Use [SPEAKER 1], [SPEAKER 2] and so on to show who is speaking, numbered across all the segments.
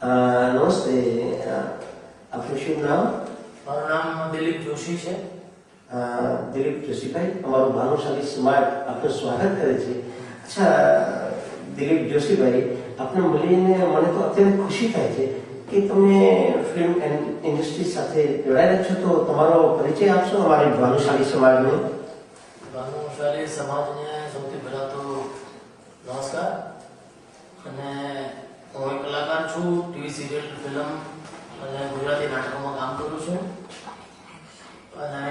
[SPEAKER 1] નમસ્તે, આપનું શુભ નામ?
[SPEAKER 2] મારું નામ દિલીપ જોશી છે.
[SPEAKER 1] દિલીપ જોશીભાઈ, અમારું ભાનુશાલી સમાજ આપનું સ્વાગત કરે છે. અચ્છા દિલીપ જોશીભાઈ, આપને મળીને મને તો અત્યારે ખુશી થાય છે કે તમે ફિલ્મ ઇન્ડસ્ટ્રી સાથે જોડાયેલા છો. તો તમારો પરિચય આપશો અમારી ભાનુશાલી સમાજને?
[SPEAKER 2] ભાનુશાલી સમાજને સૌથી પહેલા તો નમસ્કાર. અને હું એક કલાકાર છું, ટીવી સિરિયલ, ફિલ્મ અને ગુજરાતી નાટકોમાં કામ કરું છું. અને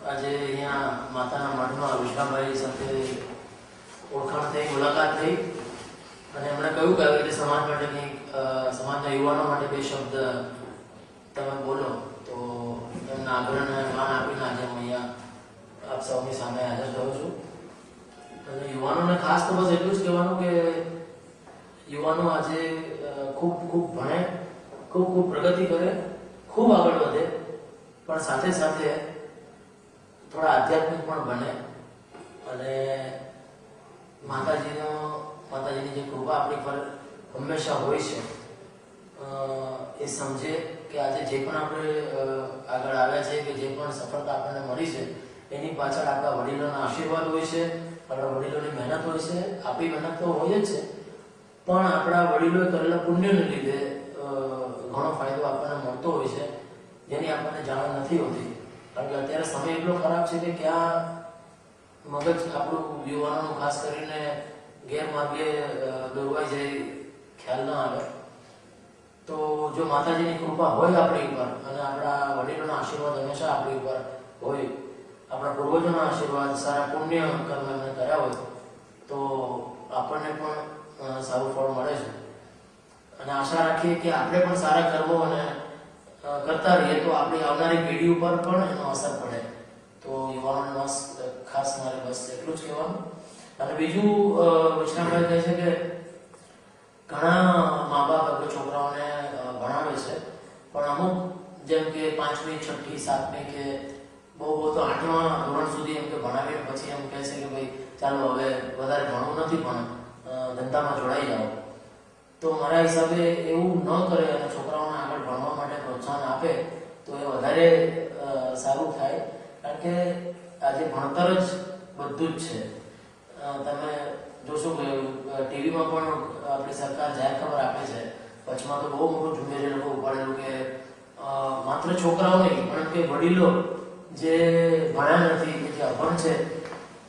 [SPEAKER 2] આજે અહીંયા માતાના મઠમાં વિશ્વાભાઈ સાથે ઓળખાણ થઈ, મુલાકાત થઈ અને એમણે કહ્યું કે આવી રીતે સમાજ માટે કંઈક, સમાજના યુવાનો માટે બે શબ્દ તમે બોલો. તો એમના આગ્રહને માન આપીને આજે હું અહીંયા આપ સૌની સામે હાજર થયો છું. અને યુવાનોને ખાસ તો બસ એટલું જ કહેવાનું કે યુવાનો આજે ખૂબ ભણે, ખૂબ પ્રગતિ કરે, ખૂબ આગળ વધે, પણ સાથે સાથે થોડા આધ્યાત્મિક પણ બને અને માતાજીની જે કૃપા આપણી પર હંમેશા હોય છે એ સમજે કે આજે જે પણ આપણે આગળ આવ્યા છે, કે જે પણ સફળતા આપણને મળી છે, એની પાછળ આપણા વડીલોના આશીર્વાદ હોય છે, આપણા વડીલોની મહેનત હોય છે. આપણી મહેનત તો હોય જ છે, પણ આપણા વડીલોએ કરેલા પુણ્યને લીધે ઘણો ફાયદો આપણને મળતો હોય છે, જેની આપણને જાણ નથી હોતી. કારણ કે અત્યારે સમય એટલો ખરાબ છે કે ક્યાં મગજ આપણું યુવાનોનું ખાસ કરીને ગેરમાર્ગે દોરવાઈ જાય, ખ્યાલ ના આવે. તો જો માતાજીની કૃપા હોય આપણી ઉપર અને આપણા વડીલોના આશીર્વાદ હંમેશા આપણી ઉપર હોય, આપણા પૂર્વજોના આશીર્વાદ, સારા પુણ્ય કર્મ એમને કર્યા હોય, તો આપણને પણ સારું ફળ મળે છે. અને આશા રાખીએ કે આપણે પણ સારા કર્મો અને કરતા રહીએ તો આપણી આવનારી પેઢી ઉપર પણ એનો અસર પડે. તો યુવાનોને ખાસ મારે બસ એટલું જ કહેવાનું. અને બીજું, વિશ્રામભાઈ કહે છે કે ઘણા મા બાપ આપણે છોકરાઓને ભણાવે છે, પણ અમુક જેમ કે 5મી, 6ઠી, 7મી કે બહુ તો 8મા ધોરણ સુધી એમ કે ભણાવીને પછી એમ કહે છે કે ભાઈ ચાલો હવે વધારે ભણવું નથી, પણ ધંધામાં જોડાઈ જાઓ. તો મારા હિસાબે એવું ન કરે અને છોકરાઓને આગળ ભણવા માટે પ્રોત્સાહન આપે તો એ વધારે સારું થાય. કારણ કે આજે ભણતર જ બધું જ છે. તમે જોશો કે ટીવીમાં પણ આપણી સરકાર જાહેર ખબર આપે છે. વચમાં તો બહુ મોટું ઝુંબેશ એ લોકો ઉપાડેલું કે માત્ર છોકરાઓ નહીં પણ કે વડીલો જે ભણ્યા નથી, કે જે અભણ છે,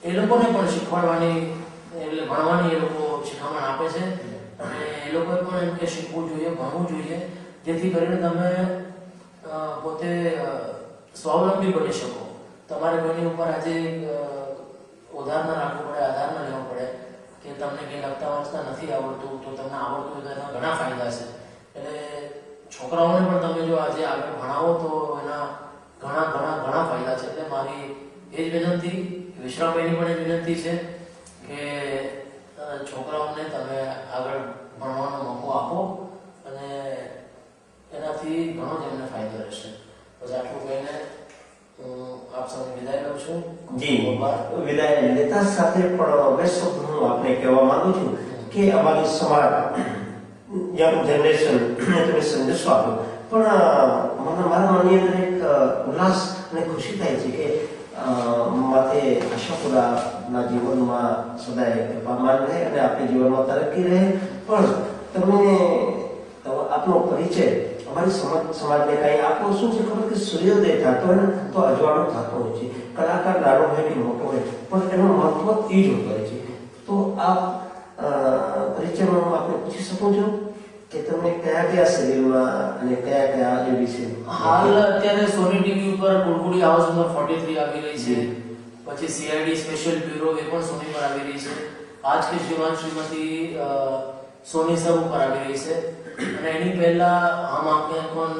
[SPEAKER 2] એ લોકોને પણ શીખવાડવાની, એટલે ભણવાની એ લોકો શિખામણ આપે છે. અને એ લોકોએ પણ એમ કે શીખવું જોઈએ, ભણવું જોઈએ, જેથી કરીને તમે પોતે સ્વાવલંબી બની શકો. તમારે કોઈની ઉપર આજે ઉધાર ન રાખવું પડે, આધાર ન લેવો પડે કે તમને કંઈ લખતા વાંચતા નથી આવડતું તો તમને આવડતું હોય તો એના ઘણા ફાયદા છે. એટલે છોકરાઓને પણ તમે જો આજે આગળ ભણાવો તો એના ઘણા ફાયદા છે. એટલે મારી એ જ વિનંતી, વિશ્રામભાઈની પણ એ વિનંતી છે કે છોકરાઓને તમે આગળ ભણવાનો મોકો આપો અને એનાથી ઘણો જ એમને ફાયદો રહેશે. પછી આટલું કહીને આપ સૌને વિદાય લઉં છું.
[SPEAKER 1] જી, વિદાય લેતા સાથે પણ બે શબ્દ હું આપને કહેવા માંગુ છું કે અમારી સમાજ યંગ જનરેશન તમે સંદેશો આપ્યો, પણ મારા મનની અંદર એક ઉલ્લાસ અને ખુશી થાય છે કે માથે આશાપુરાના જીવનમાં સદાય કૃપામાન રહે અને આપણા જીવનમાં તરક્કી રહે. પણ તમે આપનો પરિચય અમારી સમાજને કંઈ આપો. શું છે ખબર કે સૂર્યોદય થતો હોય ને તો અજવાળું થતો હોય છે. કલાકાર નાનો હોય કે મોટો હોય, પણ એનું મહત્વ એ જ હોય છે. તો આપ પરિચયમાં હું આપને પૂછી શકું છું કે તમે કયા સિરિયલમાં અને કયા એ વિશે?
[SPEAKER 2] હાલ અત્યારે સોની ટીવી ઉપર કુડકુડી હાઉસ નંબર 43 આવી રહી છે. પછી સીઆઈડી સ્પેશિયલ બ્યુરો એ પણ સોની પર આવી રહી છે. આજ કે જીવન શ્રીમતી સોની સબ ઉપર આવી રહી છે. અને એની પહેલા હમ આપકે કોણ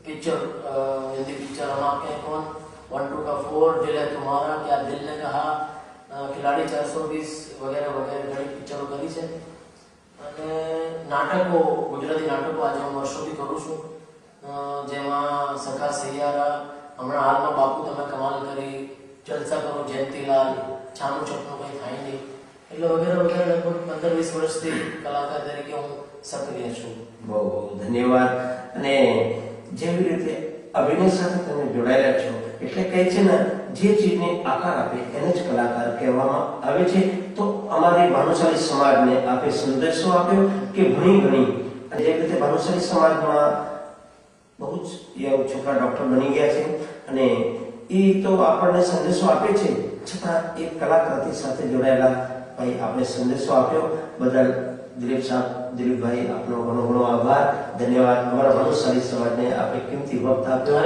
[SPEAKER 2] પિક્ચર, હિન્દી પિક્ચર હમ આપકે કોણ 1 2 का 4, दिल है तुम्हारा, क्या दिल ने कहा, खिलाड़ी 420 વગેરે ઘણી પિક્ચરો કરી છે. અને નાટકો, ગુજરાતી નાટકો આજે હું વર્ષોથી કરું છું, જેમાં સખા સૈયારા, હમણાં હાલમાં બાપુ તમે કમાલ કરી, જલસા કરો જયંતીલાલ, છાનું છપનું કંઈ થાય નહીં, એટલે વગેરે લગભગ 15-20 વર્ષથી કલાકાર તરીકે હું સક્રિય છું.
[SPEAKER 1] બહુ બહુ ધન્યવાદ. અને જેવી રીતે અભિનય સાથે તમે જોડાયેલા છો એટલે કહે છે ને, જે ચીજને આકાર આપે એને જ કલાકાર કહેવામાં આવે છે. તો અમારી ભાનુશાલી સમાજને આપે સંદેશો આપ્યો કે ભણી ગણી, અને જે રીતે ભાનુશાલી સમાજમાં બહુ જ એવા છોકરા ડોક્ટર બની ગયા છે, અને એ તો આપણને સંદેશો આપે છે, છતાં એ કલાકૃતિ સાથે જોડાયેલા ભાઈ આપણે સંદેશો આપ્યો બદલ દિલીપભાઈ આપનો ઘણો ઘણો આભાર, ધન્યવાદ. અમારા ભાનુશાલી સમાજને આપણે કિંમતી વખત આપ્યો.